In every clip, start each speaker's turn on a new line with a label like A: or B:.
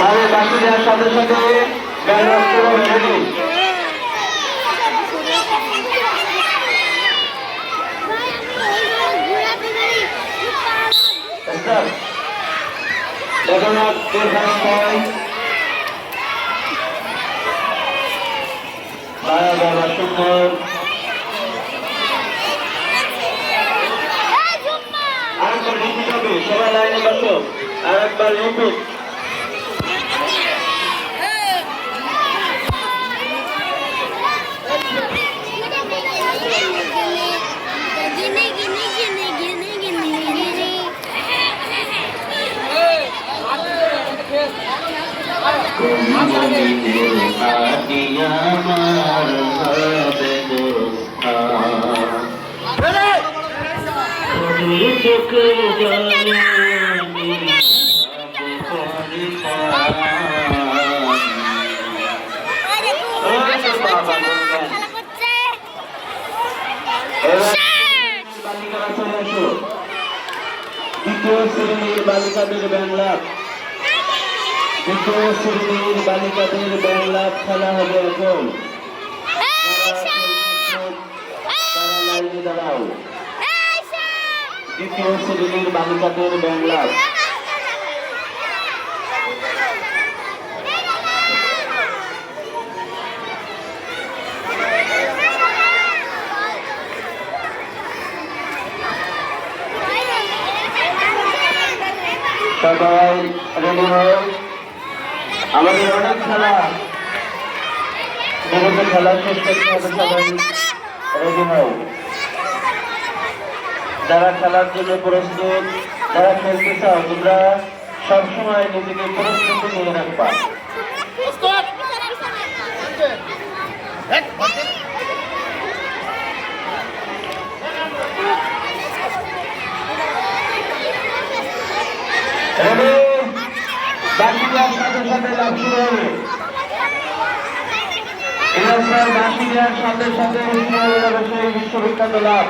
A: আরে বাকি দেওয়ার সাথে সাথে জগন্নাথ বাবা সুন্দর আরেকবার রিপিট হবে, সবাই লাইনে বসো। আরেকবার রিপিট। দ্বিতীয় শ্রেণীর বালিকাদের বাংলা দ্বিতীয় শ্রেণীর বালিকাদের বাংলা খেলা হবে এখন। তারা লাইনে দাঁড়াও। দ্বিতীয় শ্রেণীর বালিকাদের বাংলা সবাই রেডি হও। আমাদের অনেক খেলা খেলা শেষ করতে হবে, সবাই রেডি হও। যারা খেলার জন্য প্রস্তুত, যারা খেলতে চাও, তোমরা সবসময় নিজেকে প্রস্তুতি নিয়ে রাখবা। বাকি দেওয়ার সাথে সাথে লাভ শুরু হবে। এবার বাকি দেওয়ার সাথে সাথে শুরু হয়ে যাবে সেই বিশ্ববিখ্যাত লাভ।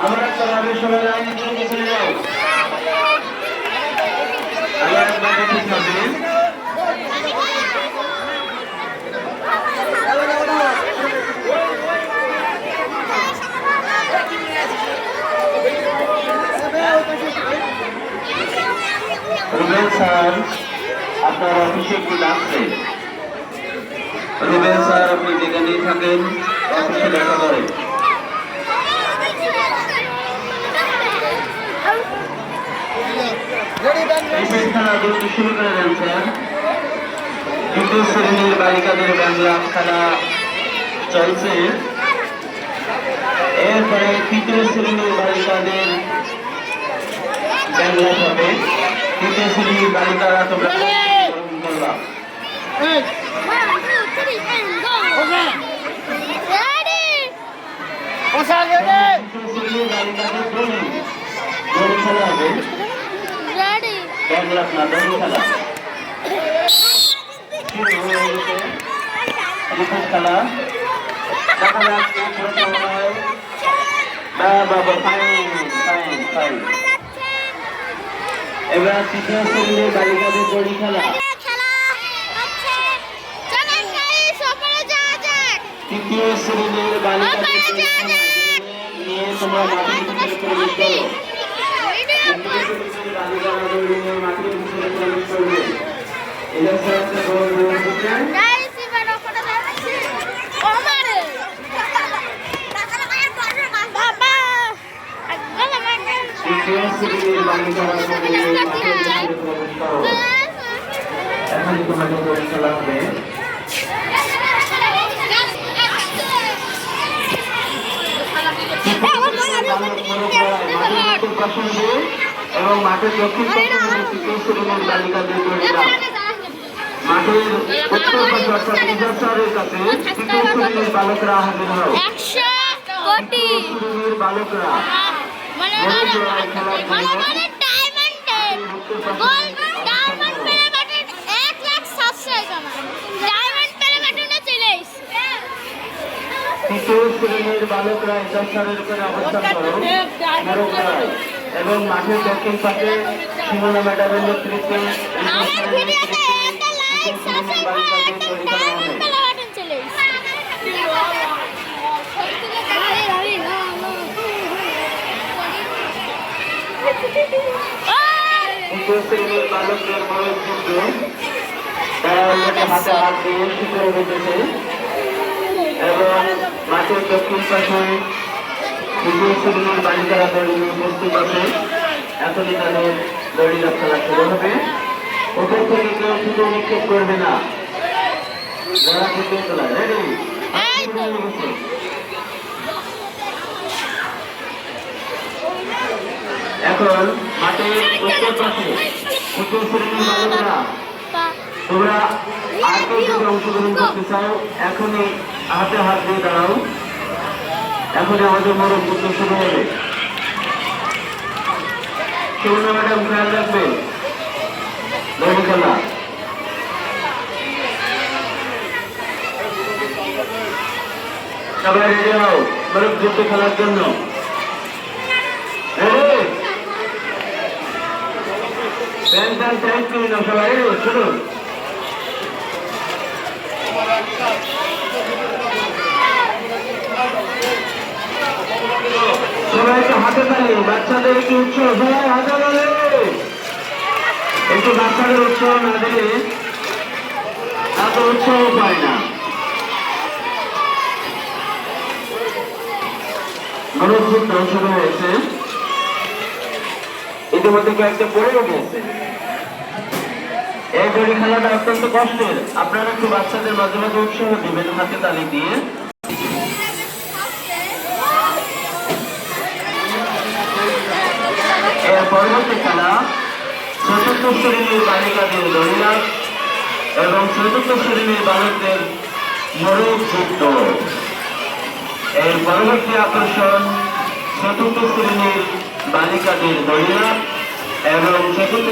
A: আমরা সবাই সবাই লাইনে চলে যাও। রুবেল স্যার আপনার অফিসে একটু ডাকছে। রুবেল স্যার আপনি যেখানেই থাকেন অফিসে দেখা করেন। খেলা দ্রুত শুরু করে দেন স্যার। দ্বিতীয় শ্রেণীর বালিকাদের বাংলা খেলা চলছে। এরপরে তৃতীয় শ্রেণীর বালিকাদের বাংলা হবে। তৃতীয় শ্রেণীর বালিকারা তোমরা করবা। খেলা হবে বাংলা না দড়ি খেলা। খেলা এবার তৃতীয় শ্রেণীর বালিকাদের দড়ি খেলা। তৃতীয় শ্রেণীর বালিকাদের নিয়ে তোমরা মাটির ভিতরে প্রবেশ করো। মাটির ভিতরে প্রবেশ করবে। এখন তোমাকে দড়ি খেলা হবে। এবং মাঠের দক্ষিণ পাশে তৃতীয় শ্রেণীর বালিকাদের দড়িরা, মাঠের উত্তর পাশে অর্থাৎ রিজার্ভারের কাছে তৃতীয় শ্রেণীর বালকরা হাজির হও। তৃতীয় শ্রেণীর বালকরা খেলার জন্য তৃতীয় শ্রেণীর বালকরা ইন্দ্রসারের উপরে অবস্থান করো মোরগরায় এবং মাঠের দক্ষিণ পাশে সুমনা ম্যাডামের নেতৃত্বে
B: আমার ভিডিওতে একটা লাইক সাবস্ক্রাইব আর একটা বেল বাটন চলে
A: তৃতীয় শ্রেণীর বালকদের মনোযোগ তারা হাতে হাত দিয়ে শিখরে বসেছে এবং মাঠের দক্ষিণ পাশে তৃতীয় শ্রেণীর বালিকারা দড়ি নিয়ে উপস্থিত আছে। এখনই তাদের দড়ি খেলা শুরু হবে। ওপর থেকে কেউ ছুটো নিক্ষেপ করবে না। যারা তৃতীয় খেলা রেডি এখন মাঠের উত্তর পাশে তৃতীয় শ্রেণীর বালকরা তোমরা আর কেউ যদি অংশগ্রহণ করতে চাও এখনই হাতে হাত দিয়ে দাঁড়াও। এখনই আমাদের মোরগ যুদ্ধ শুরু হবে। সুমনা ম্যাডাম খেয়াল রাখবেন দড়ি খেলা। সবাই রেডি হও মোরগ যুদ্ধ খেলার জন্য। প্যান্ট টাইট করে নাও সবাই শুরু। সবাইকে হাতে তালি, বাচ্চাদের একটু উৎসাহ, সবাই হাতে তালি। একটু বাচ্চাদের উৎসাহ না দিলে এত উৎসাহ পায় না। মনোযুদ্ধ শুরু হয়েছে। ইতিমধ্যে কয়েকটা পড়েও গিয়েছে। এই দড়ি খেলাটা অত্যন্ত কষ্টের। আপনারা একটু বাচ্চাদের মাঝে মাঝে উৎসাহ দিবেন হাতে তালি দিয়ে। এর পরবর্তী খেলা চতুর্থ শ্রেণীর বালিকাদের দড়িয়া এবং চতুর্থ শ্রেণীর বালকদের মোরগ যুদ্ধ। এর পরবর্তী আকর্ষণ চতুর্থ শ্রেণীর বালিকাদের দড়িয়া এবং চতুর্থ